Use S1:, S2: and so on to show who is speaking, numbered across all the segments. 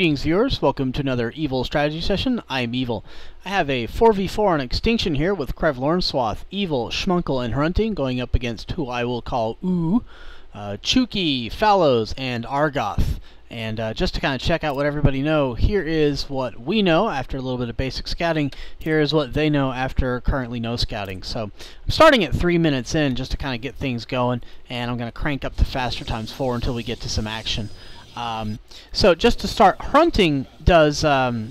S1: Greetings viewers, welcome to another Evil strategy session. I'm Evil. I have a 4v4 on Extinction here with Krev Lornswath, Evil, Schmunkle, and Hrunting going up against who I will call Chuki, Fallows, and Argoth. And just to kind of check out what everybody know, here is what we know after a little bit of basic scouting. Here is what they know after currently no scouting. So I'm starting at 3 minutes in just to kind of get things going, and I'm going to crank up to faster ×4 until we get to some action. So just to start, Hrunting does kind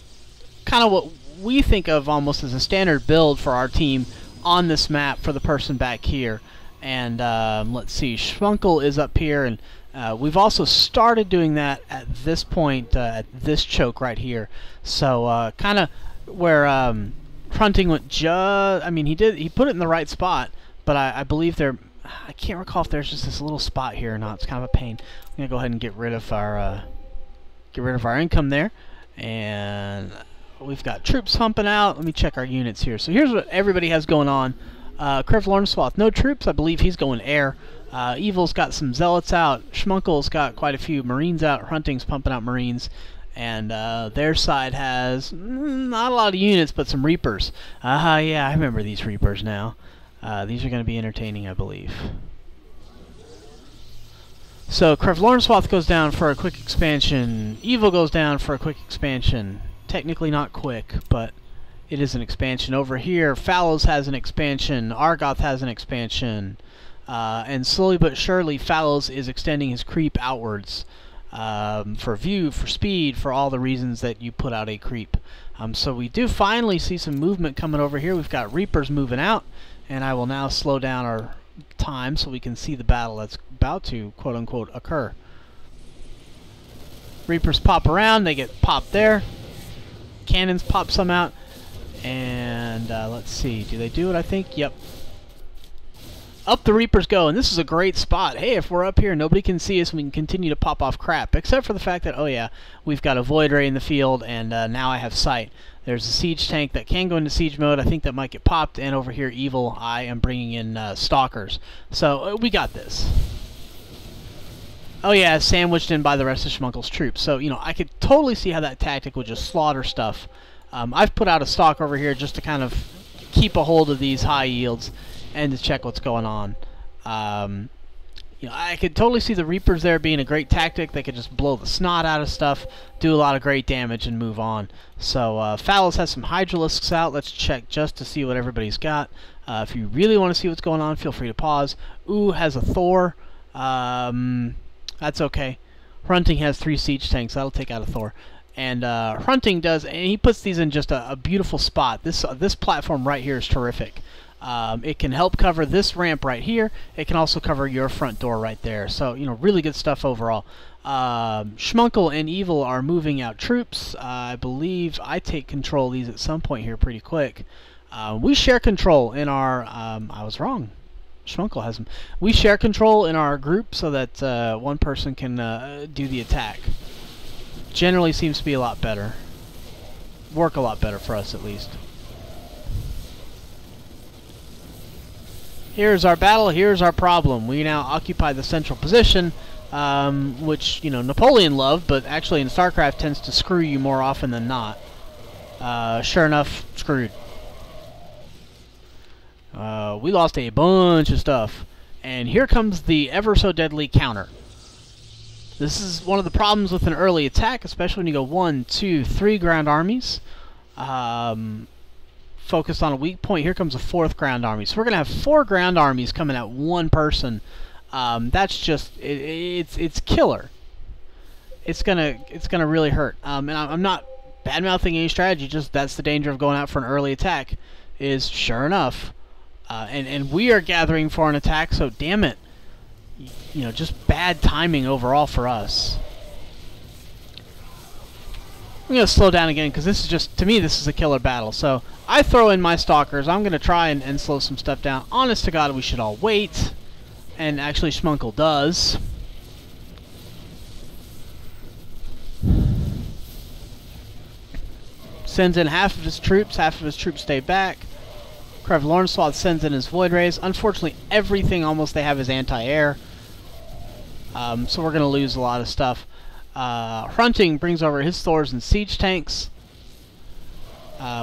S1: of what we think of almost as a standard build for our team on this map for the person back here. And let's see, Schmunkle is up here, and we've also started doing that at this point, at this choke right here. So kind of where Hrunting went I mean, he put it in the right spot, but I believe I can't recall if there's just this little spot here or not. It's kind of a pain. I'm gonna go ahead and get rid of our income there, and we've got troops humping out. Let me check our units here. So here's what everybody has going on. Krev Lornswath, no troops. I believe he's going air. Evil's got some zealots out. Schmunkle's got quite a few marines out. Hrunting's pumping out marines. And their side has not a lot of units, but some reapers. Yeah, I remember these reapers now. These are going to be entertaining, I believe. So Krev Lornswath goes down for a quick expansion. Evil goes down for a quick expansion. Technically not quick, but it is an expansion. Over here, Fallows has an expansion. Argoth has an expansion. And slowly but surely, Fallows is extending his creep outwards. For view, for speed, for all the reasons that you put out a creep. So we do finally see some movement coming over here. We've got Reapers moving out, and I will now slow down our time so we can see the battle that's about to quote-unquote occur. Reapers pop around, they get popped there. Cannons pop some out, and let's see, do they do it? I think, yep. Up the Reapers go, and this is a great spot. Hey, if we're up here, nobody can see us, and we can continue to pop off crap, except for the fact that, oh yeah, we've got a Void Ray in the field, and now I have sight. There's a siege tank that can go into siege mode. I think that might get popped, and over here, Evil, I am bringing in stalkers. So, we got this. Oh yeah, sandwiched in by the rest of Schmunkle's troops. So, you know, I could totally see how that tactic would just slaughter stuff. I've put out a stalk over here just to kind of keep a hold of these high yields and to check what's going on. You know, I could totally see the Reapers there being a great tactic. They could just blow the snot out of stuff, do a lot of great damage, and move on. So Fallows has some Hydralisks out. Let's check just to see what everybody's got. If you really want to see what's going on, feel free to pause. Has a Thor. That's okay. Hrunting has 3 siege tanks. That'll take out a Thor. And Hrunting does, and he puts these in just a beautiful spot. This platform right here is terrific. It can help cover this ramp right here. It can also cover your front door right there. So, you know, really good stuff overall. Schmunkle and Evil are moving out troops. I believe I take control of these at some point here pretty quick. We share control in our... I was wrong. Schmunkle has them. We share control in our group so that one person can do the attack. Generally seems to be a lot better. Work a lot better for us, at least. Here's our battle, here's our problem. We now occupy the central position, which, you know, Napoleon loved, but actually in StarCraft tends to screw you more often than not. Sure enough, screwed. We lost a bunch of stuff. And here comes the ever-so-deadly counter. This is one of the problems with an early attack, especially when you go 1, 2, 3 ground armies. Focused on a weak point. Here comes a 4th ground army. So we're going to have 4 ground armies coming at one person. That's just, it's killer. It's gonna really hurt. And I'm not bad-mouthing any strategy, just that's the danger of going out for an early attack, is sure enough. And we are gathering for an attack, so damn it. You know, just bad timing overall for us. I'm going to slow down again because this is just, to me, this is a killer battle. So I throw in my stalkers. I'm going to try and slow some stuff down. Honest to God, we should all wait. And actually, Schmunkle does. Sends in half of his troops stay back. Krev Lornswath sends in his Void Rays. Unfortunately, everything almost they have is anti-air. So we're going to lose a lot of stuff. Hrunting brings over his Thors and siege tanks.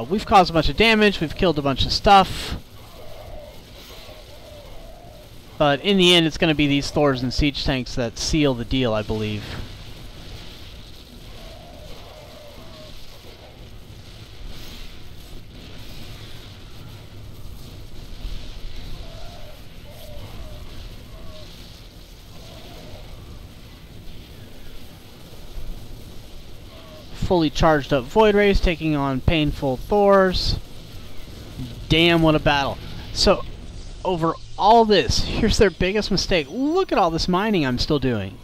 S1: We've caused a bunch of damage. We've killed a bunch of stuff. But in the end, it's going to be these Thors and siege tanks that seal the deal, I believe. Fully charged up Void Rays, taking on painful Thors. Damn, what a battle. So, over all this, here's their biggest mistake. Look at all this mining I'm still doing.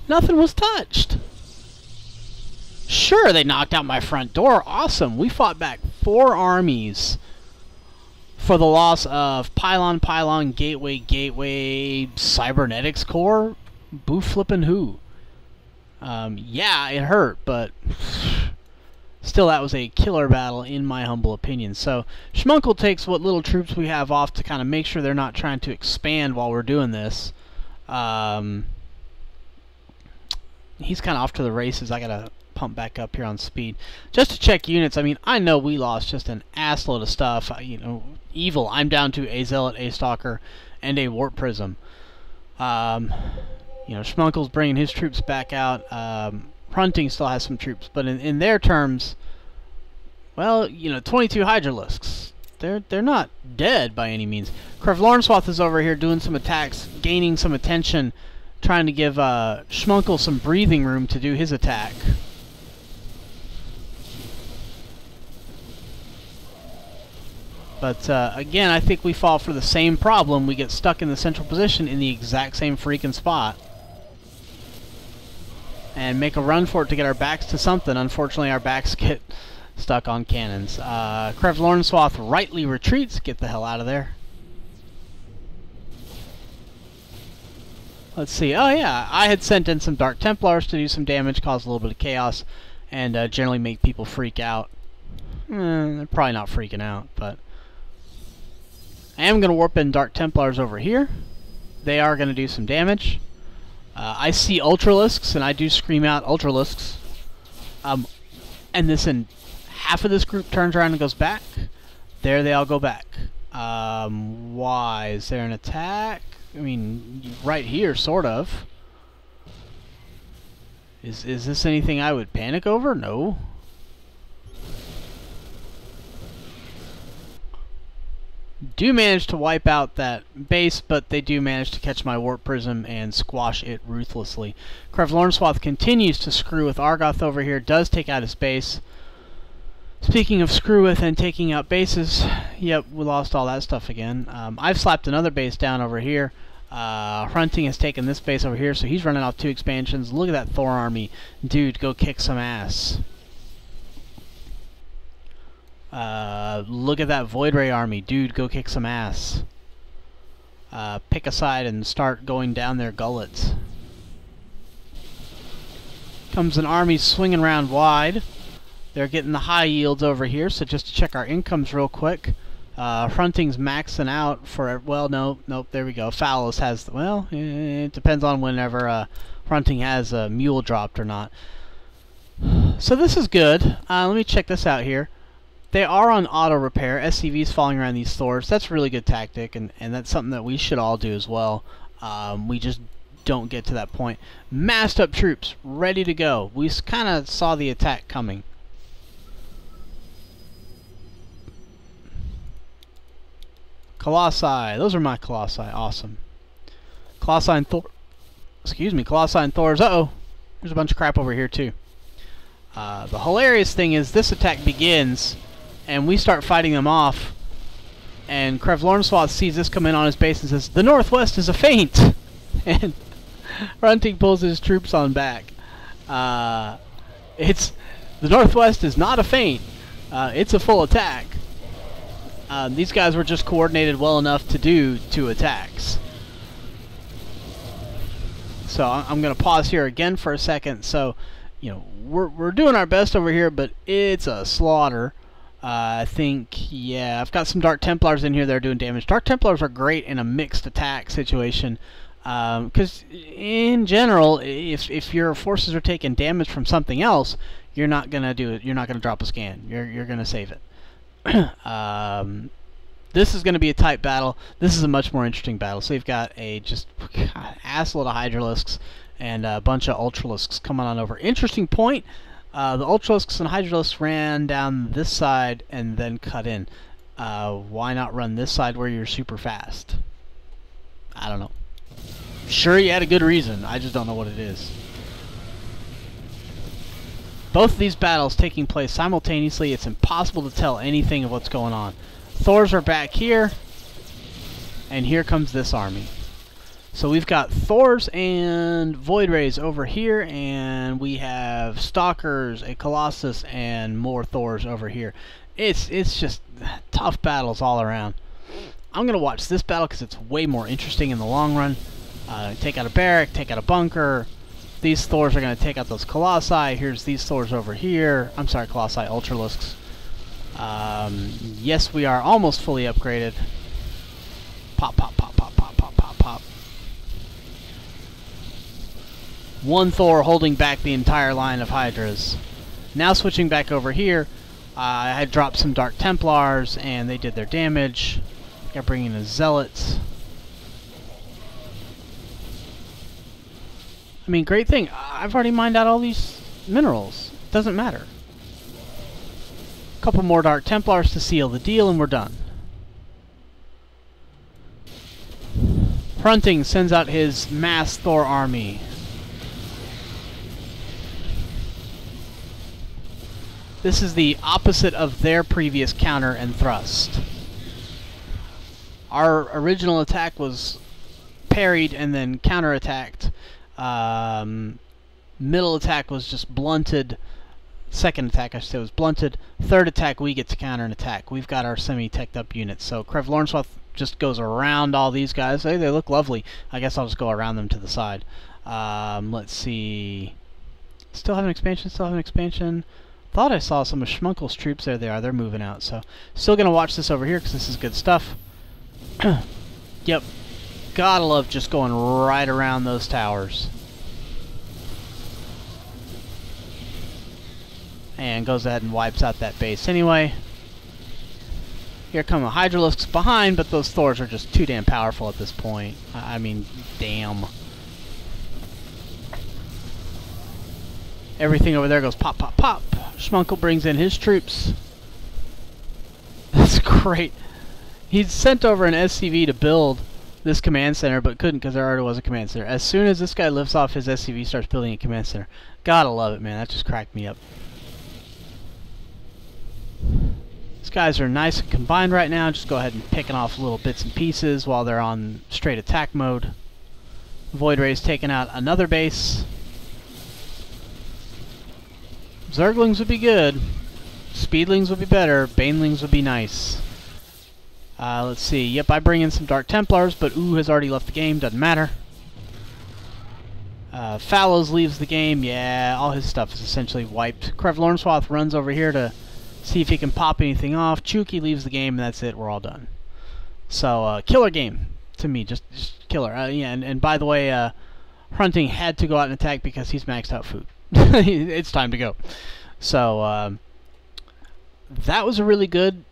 S1: Nothing was touched. Sure, they knocked out my front door. Awesome. We fought back 4 armies for the loss of Pylon, Pylon, Gateway, Gateway, Cybernetics Core. Boo flippin' who. Yeah, it hurt, but still that was a killer battle in my humble opinion. So Schmunkle takes what little troops we have off to kind of make sure they're not trying to expand while we're doing this. He's kind of off to the races. I gotta pump back up here on speed just to check units. I mean, I know we lost just an assload of stuff. You know, evil. I'm down to a Zealot, a Stalker, and a Warp Prism. You know, Schmunkle's bringing his troops back out. Hrunting still has some troops, but in their terms, well, you know, 22 Hydralisks. They're not dead by any means. Krevlornswath is over here doing some attacks, gaining some attention, trying to give Schmunkle some breathing room to do his attack. But again, I think we fall for the same problem. We get stuck in the central position in the exact same freaking spot. And make a run for it to get our backs to something. Unfortunately, our backs get stuck on cannons. Krevlornswath rightly retreats. Get the hell out of there. Let's see. Oh yeah, I had sent in some Dark Templars to do some damage, cause a little bit of chaos, and generally make people freak out. They're probably not freaking out, but I am going to warp in Dark Templars over here. They are going to do some damage. I see Ultralisks, and I do scream out Ultralisks. And half of this group turns around and goes back. There they all go back. Why? Is there an attack? I mean, right here, sort of. Is this anything I would panic over? No. Do manage to wipe out that base, but they do manage to catch my Warp Prism and squash it ruthlessly. Krevlornswath continues to screw with Argoth over here, does take out his base. Speaking of screw with and taking out bases, yep, we lost all that stuff again. I've slapped another base down over here. Hrunting has taken this base over here, so he's running off 2 expansions. Look at that Thor army. Dude, go kick some ass. Look at that Void Ray army. Dude, go kick some ass. Pick a side and start going down their gullets. Comes an army swinging around wide. They're getting the high yields over here, so just to check our incomes real quick. Hrunting's maxing out for, well, nope, there we go. Phallus has, well, it depends on whenever Hrunting has a mule dropped or not. So this is good. Let me check this out here. They are on auto repair. SCV's falling around these Thors. That's a really good tactic, and that's something that we should all do as well. We just don't get to that point. Massed up troops, ready to go. We kind of saw the attack coming. Colossi. Those are my Colossi. Awesome. Colossi and Thor. Excuse me, Colossi and Thors. Uh-oh. There's a bunch of crap over here, too. The hilarious thing is this attack begins, and we start fighting them off, and Krevlornswath sees this come in on his base and says, "The Northwest is a feint!" And Hrunting pulls his troops on back. The Northwest is not a feint. It's a full attack. These guys were just coordinated well enough to do 2 attacks. So I'm going to pause here again for a second. So, you know, we're doing our best over here, but it's a slaughter. I think, yeah, I've got some Dark Templars in here that are doing damage. Dark Templars are great in a mixed attack situation. Because in general, if your forces are taking damage from something else, you're not gonna do it. You're not gonna drop a scan. You're gonna save it. This is going to be a tight battle. This is a much more interesting battle. So you've got a just assload of Hydralisks and a bunch of Ultralisks coming on over. Interesting point. The Ultralisks and Hydralisks ran down this side and then cut in. Why not run this side where you're super fast? I don't know. Sure, you had a good reason. I just don't know what it is. Both of these battles taking place simultaneously. It's impossible to tell anything of what's going on. Thors are back here, and here comes this army. So we've got Thors and Void Rays over here, and we have Stalkers, a Colossus, and more Thors over here. It's just tough battles all around. I'm going to watch this battle because it's way more interesting in the long run. Take out a barrack, take out a bunker. These Thors are going to take out those Colossi. Here's these Thors over here. I'm sorry, Colossi, Ultralisks. Yes, we are almost fully upgraded. Pop, pop, pop, pop, pop, pop, pop, pop. One Thor holding back the entire line of Hydras. Now switching back over here, I had dropped some Dark Templars, and they did their damage. Got bringing in Zealots. I mean, great thing. I've already mined out all these minerals. Doesn't matter. Couple more Dark Templars to seal the deal, and we're done. Hrunting sends out his mass Thor army. This is the opposite of their previous counter and thrust. Our original attack was parried and then counterattacked. Middle attack was just blunted. Second attack, I should say, was blunted. Third attack, we get to counter an attack. We've got our semi-teched up units. So Krev Lornswath just goes around all these guys. Hey, they look lovely. I guess I'll just go around them to the side. Let's see. Still have an expansion, still have an expansion. Thought I saw some of Schmunkel's troops. There they are. They're moving out. So still going to watch this over here because this is good stuff. Yep. Gotta love just going right around those towers. And goes ahead and wipes out that base anyway. Here come the Hydralisks behind, but those Thors are just too damn powerful at this point. I mean, damn. Everything over there goes pop, pop, pop. Schmunkel brings in his troops. That's great. He'd sent over an SCV to build this command center, but couldn't because there already was a command center. As soon as this guy lifts off his SCV, starts building a command center. Gotta love it, man. That just cracked me up. These guys are nice and combined right now. Just go ahead and picking off little bits and pieces while they're on straight attack mode. Void Ray's taking out another base. Zerglings would be good. Speedlings would be better. Banelings would be nice. Let's see. Yep, I bring in some Dark Templars, but Ooh has already left the game. Doesn't matter. Fallows leaves the game. Yeah, all his stuff is essentially wiped. Krev Lornswath runs over here to see if he can pop anything off. Chuki leaves the game, and that's it. We're all done. So, killer game to me. Just killer. Yeah, and by the way, Hrunting had to go out and attack because he's maxed out food. It's time to go. So, that was a really good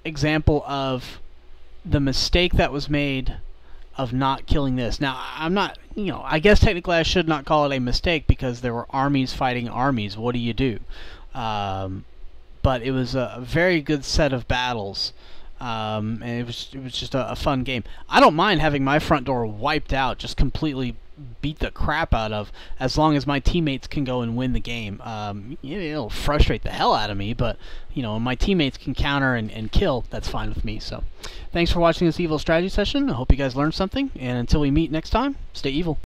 S1: example of the mistake that was made of not killing this. Now, I'm not, I guess technically I should not call it a mistake because there were armies fighting armies. What do you do? But it was a very good set of battles, and it was just a fun game. I don't mind having my front door wiped out, just completely beat the crap out of, as long as my teammates can go and win the game. It'll frustrate the hell out of me, but my teammates can counter and kill. That's fine with me. So, thanks for watching this evil strategy session. I hope you guys learned something, and until we meet next time, stay evil.